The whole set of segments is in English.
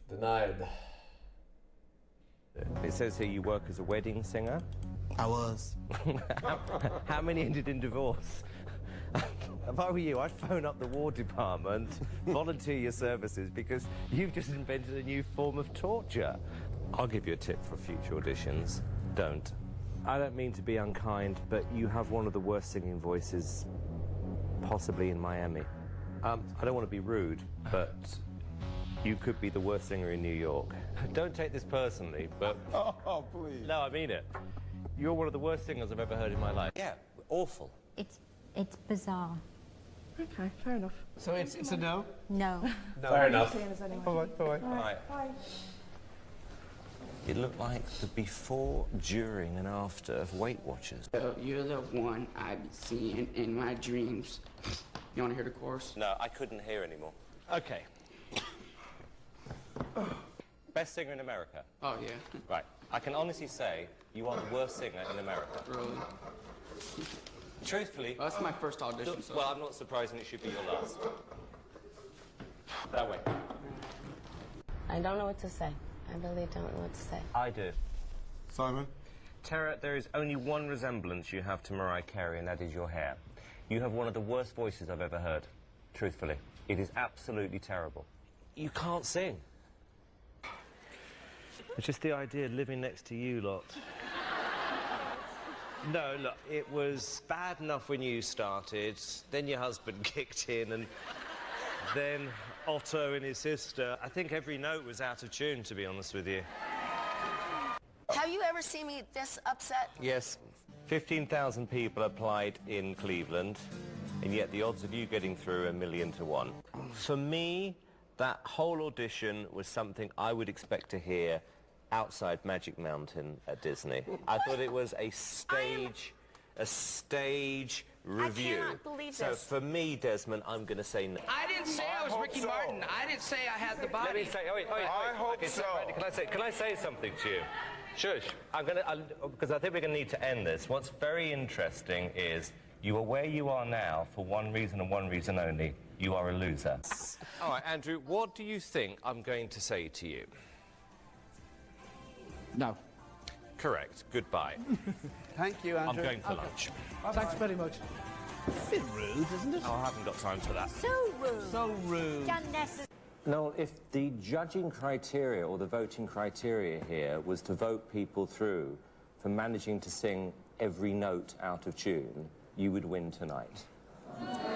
Denied. It says here you work as a wedding singer. I was. How many ended in divorce? If I were you, I'd phone up the War Department, volunteer your services, because you've just invented a new form of torture. I'll give you a tip for future auditions. Don't. I don't mean to be unkind, but you have one of the worst singing voices possibly in Miami. I don't want to be rude, but you could be the worst singer in New York. Don't take this personally, but... Oh, please. No, I mean it. You're one of the worst singers I've ever heard in my life. Yeah, awful. It's bizarre. Okay, fair enough. So it's a no? No. No. Fair enough. Bye. It looked like the before, during, and after of Weight Watchers. You're the one I be seeing in my dreams. You want to hear the chorus? No, I couldn't hear anymore. Okay. Best singer in America. Oh, yeah. Right. I can honestly say you are the worst singer in America. Really? Truthfully... Well, that's my first audition, so... Well, I'm not surprised, and it should be your last. That way. I don't know what to say. I really don't know what to say. I do. Simon? Tara, there is only one resemblance you have to Mariah Carey, and that is your hair. You have one of the worst voices I've ever heard. Truthfully. It is absolutely terrible. You can't sing. It's just the idea of living next to you lot. No, look, it was bad enough when you started, then your husband kicked in, and then Otto and his sister. I think every note was out of tune, to be honest with you. Have you ever seen me this upset? Yes. 15,000 people applied in Cleveland, and yet the odds of you getting through are 1,000,000 to 1. For me, that whole audition was something I would expect to hear outside Magic Mountain at Disney. I thought it was a stage review. I cannot believe so this. for me, Desmond, I'm going to say no. I didn't say I was Ricky Martin. I didn't say I had the body. Let me say, I hope so. Can I say something to you? Shush. Because I think we're going to need to end this. What's very interesting is you are where you are now for one reason and one reason only. You are a loser. All right, Andrew, what do you think I'm going to say to you? No. Correct. Goodbye. Thank you, Andrew. I'm going for lunch. Thanks very much. A bit rude, isn't it? Oh, I haven't got time for that. So rude. So rude. Unnecessary. No, if the judging criteria or the voting criteria here was to vote people through for managing to sing every note out of tune, you would win tonight.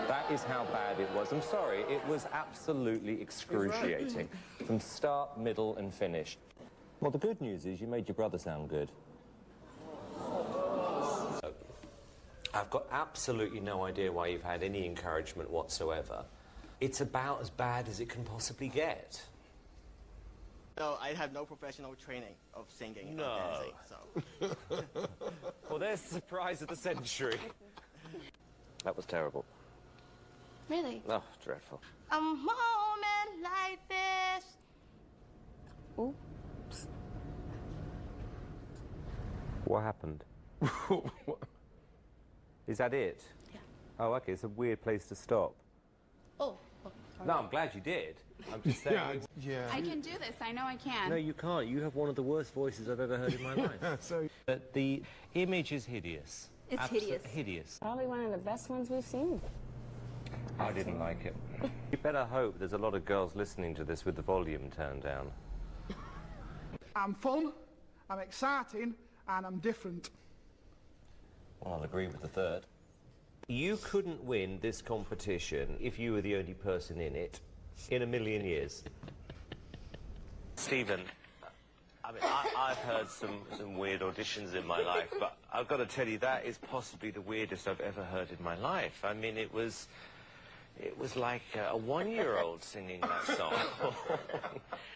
That is how bad it was. I'm sorry, it was absolutely excruciating. From start, middle, and finish. Well, the good news is you made your brother sound good. I've got absolutely no idea why you've had any encouragement whatsoever. It's about as bad as it can possibly get. No, I have no professional training of singing No. or dancing, so... Well, there's the surprise of the century. That was terrible. Really? Oh, dreadful. A moment like this. Oops. What happened? Is that it? Yeah. Oh, okay, it's a weird place to stop. Oh. No, I'm glad you did. I'm just saying. Yeah. I can do this. I know I can. No, you can't. You have one of the worst voices I've ever heard in my life. So... But the image is hideous. It's hideous. Hideous. Probably one of the best ones we've seen. I didn't like it. You better hope there's a lot of girls listening to this with the volume turned down. I'm fun, I'm exciting, and I'm different. Well, I'll agree with the third. You couldn't win this competition if you were the only person in it in a million years. Stephen, I mean, I've heard some weird auditions in my life, but I've got to tell you, that is possibly the weirdest I've ever heard in my life. I mean, it was like a one-year-old singing that song.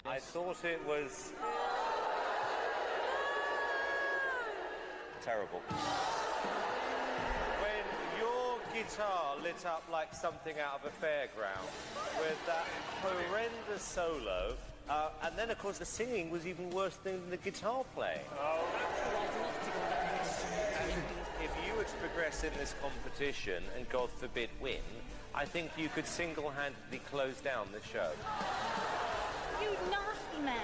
I thought it was terrible. When your guitar lit up like something out of a fairground with that horrendous solo, and then, of course, the singing was even worse than the guitar playing. If you were to progress in this competition and, God forbid, win, I think you could single-handedly close down the show. You nasty man.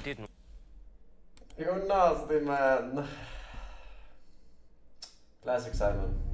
didn't. You're nasty, man. Classic Simon.